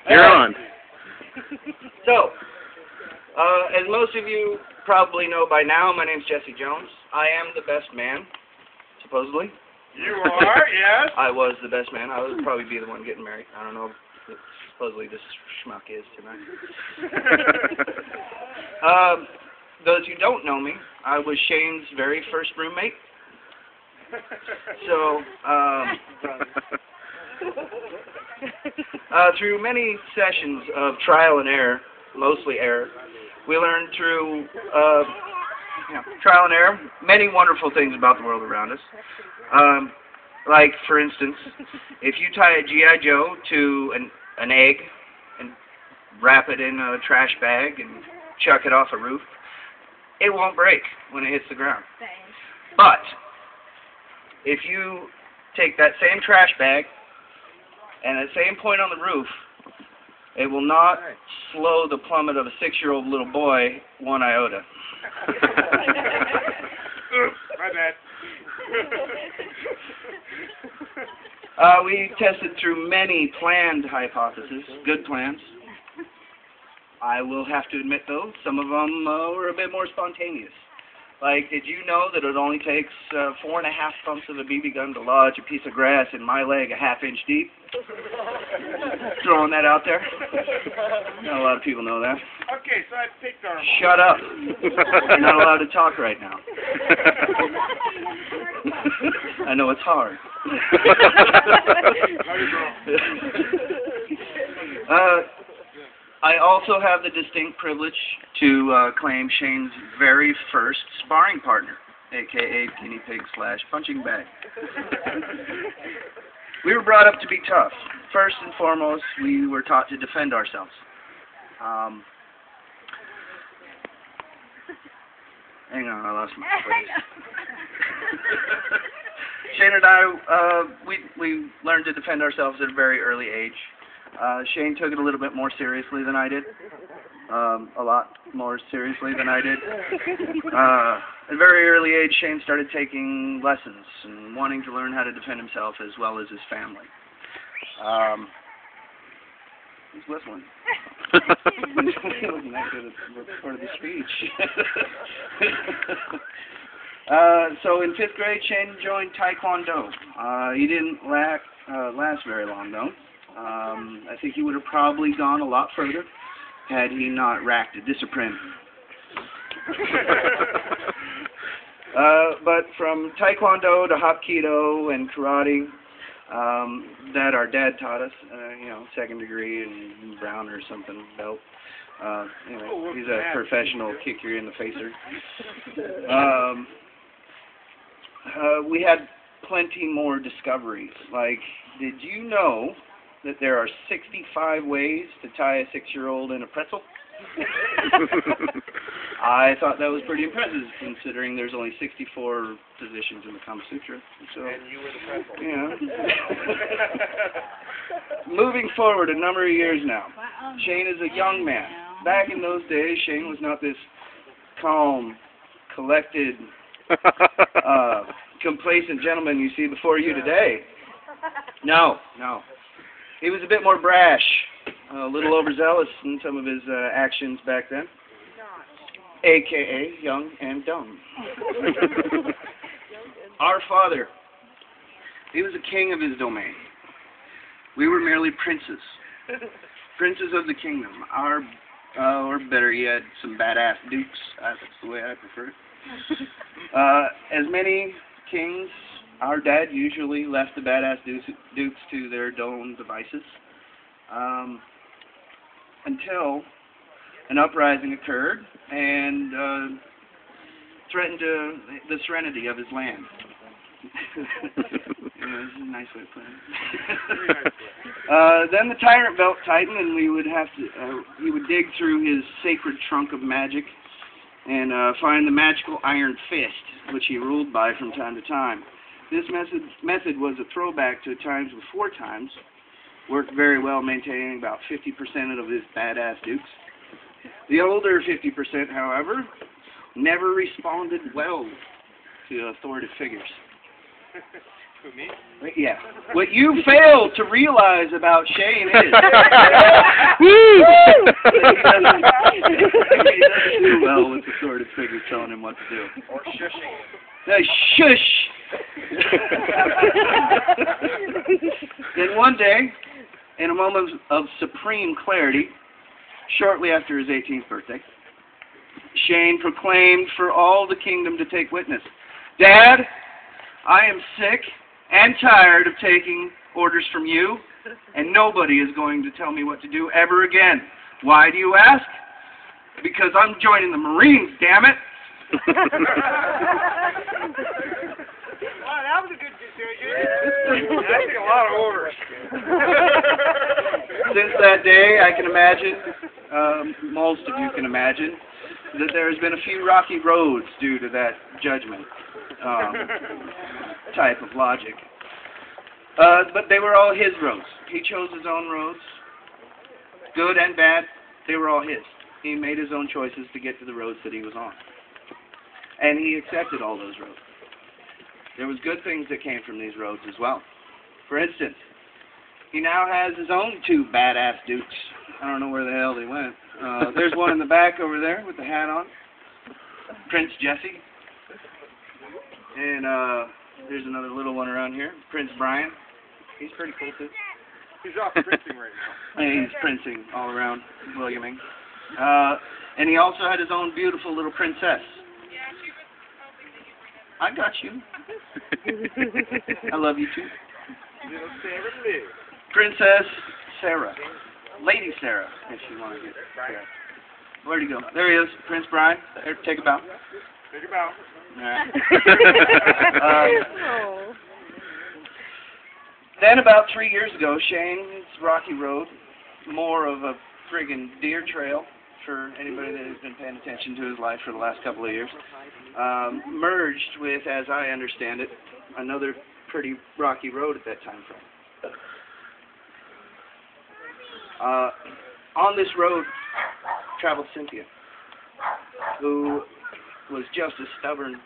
You're on. So, as most of you probably know by now, my name's Jessie Jones. I am the best man, supposedly. You are, yes. I was the best man. I would probably be the one getting married. I don't know if supposedly this schmuck is tonight. Those who don't know me, I was Shane's very first roommate. So, through many sessions of trial and error, mostly error, we learned through trial and error many wonderful things about the world around us. Like, for instance, if you tie a G.I. Joe to an egg and wrap it in a trash bag and chuck it off a roof, it won't break when it hits the ground. But if you take that same trash bag and at the same point on the roof, it will not slow the plummet of a 6-year-old little boy one iota. My bad. We tested through many planned hypotheses, good plans. I will have to admit, though, some of them were a bit more spontaneous. Like, did you know that it only takes 4.5 pumps of a BB gun to lodge a piece of grass in my leg a half-inch deep? Throwing that out there. Not a lot of people know that. Okay, so I picked our... Shut up. You're not allowed to talk right now. I know it's hard. I also have the distinct privilege to claim Shane's very first sparring partner, a.k.a. guinea pig / punching bag. We were brought up to be tough. First and foremost, we were taught to defend ourselves. Hang on, I lost my place. Shane and I, we learned to defend ourselves at a very early age. Shane took it a little bit more seriously than I did. A lot more seriously than I did. At a very early age, Shane started taking lessons and wanting to learn how to defend himself as well as his family. He's whistling. Wasn't that good at part of the speech. So in 5th grade, Shane joined Taekwondo. He didn't last very long, though. I think he would have probably gone a lot further had he not racked a discipline. But from Taekwondo to Hapkido and karate, that our dad taught us, 2nd degree and brown or something belt. Anyway, he's a professional kicker in the facer. We had plenty more discoveries. Like, did you know that there are 65 ways to tie a 6-year-old in a pretzel? I thought that was pretty impressive, considering there's only 64 positions in the Kama Sutra. So, and you were the pretzel. Moving forward a number of years now, Shane is a young man. Back in those days, Shane was not this calm, collected, complacent gentleman you see before you today. No. He was a bit more brash, a little overzealous in some of his actions back then, a.k.a. young and dumb. Our father, he was a king of his domain. We were merely princes, princes of the kingdom. Or better yet, some badass dukes. That's the way I prefer it. As many kings, our dad usually left the badass dukes to their own devices, until an uprising occurred and threatened the serenity of his land. This is a nice way of putting it. Then the tyrant belt tightened, and we would have to. He would dig through his sacred trunk of magic and find the magical iron fist, which he ruled by from time to time. This method was a throwback to times before times. Worked very well, maintaining about 50% of his badass dukes. The older 50%, however, never responded well to authoritative figures. Who, me? Yeah. What you fail to realize about Shane is do well with assorted figures telling him what to do. Or shushing. Shush! Then one day, in a moment of supreme clarity, shortly after his 18th birthday, Shane proclaimed for all the kingdom to take witness, "Dad, I am sick and tired of taking orders from you, and nobody is going to tell me what to do ever again. Why do you ask? Because I'm joining the Marines, damn it!" Wow, that was a good decision. That's a lot of orders. Since that day, I can imagine, most of you can imagine, that there has been a few rocky roads due to that judgment type of logic. But they were all his roads. He chose his own roads. Good and bad, they were all his. He made his own choices to get to the roads that he was on. And he accepted all those roads. There was good things that came from these roads as well. For instance, he now has his own two badass dukes. I don't know where the hell they went. There's one in the back over there with the hat on. Prince Jessie. And there's another little one around here. Prince Brian. He's pretty cool too. He's off printing right now. And he's princing all around Williaming. And he also had his own beautiful little princess. I got you. I love you too. Little Sarah Liz. Princess Sarah. Lady Sarah, if you want to get Sarah. Where'd he go? There he is, Prince Brian. There, take a bow. Take a bow. All right. Then about 3 years ago, Shane's rocky road, more of a friggin' deer trail for anybody that has been paying attention to his life for the last couple of years, merged with, as I understand it, another pretty rocky road at that time frame. On this road traveled Cynthia, who was just as stubborn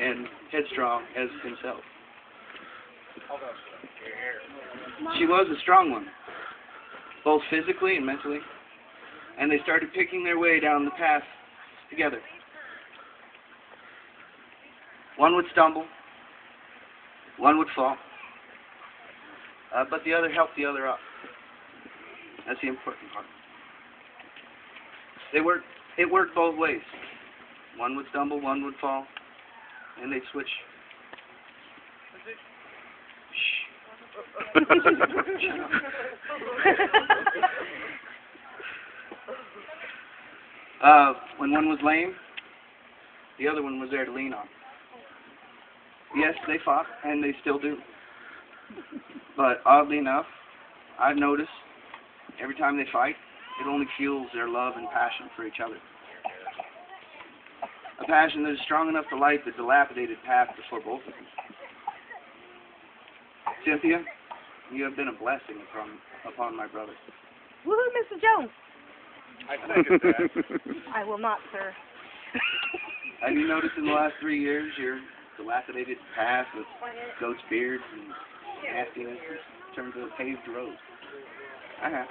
and headstrong as himself. She was a strong one, both physically and mentally, and they started picking their way down the path together. One would stumble, one would fall, but the other helped the other up. That's the important part. It worked both ways. One would stumble, one would fall, and they'd switch. When one was lame, the other one was there to lean on. Yes, they fought, and they still do. But oddly enough, I've noticed every time they fight, it only fuels their love and passion for each other. A passion that is strong enough to light the dilapidated path before both of them. Cynthia, you have been a blessing upon my brother. Woohoo, Mr. Jones. I second that. I will not, sir. Have you noticed in the last 3 years your dilapidated path with goat's beards and nastiness turned to a paved road? I have.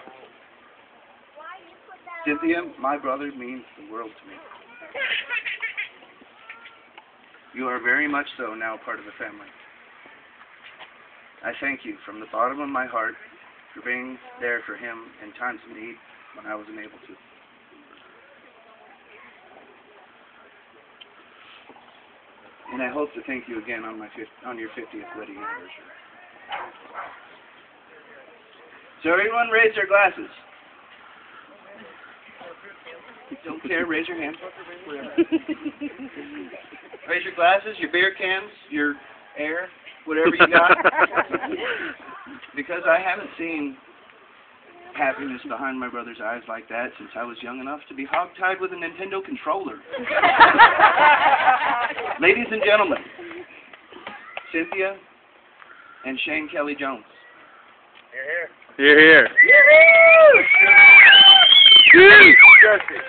Cynthia, my brother means the world to me. You are very much so now part of the family. I thank you from the bottom of my heart for being there for him in times of need when I wasn't able to. And I hope to thank you again on your 50th wedding anniversary. So everyone raise their glasses. Don't care, raise your hand. Raise your glasses, your beer cans, your air, whatever you got. Because I haven't seen happiness behind my brother's eyes like that since I was young enough to be hogtied with a Nintendo controller. Ladies and gentlemen, Cynthia and Shane Kelly Jones. You're here. You're here. Jessie.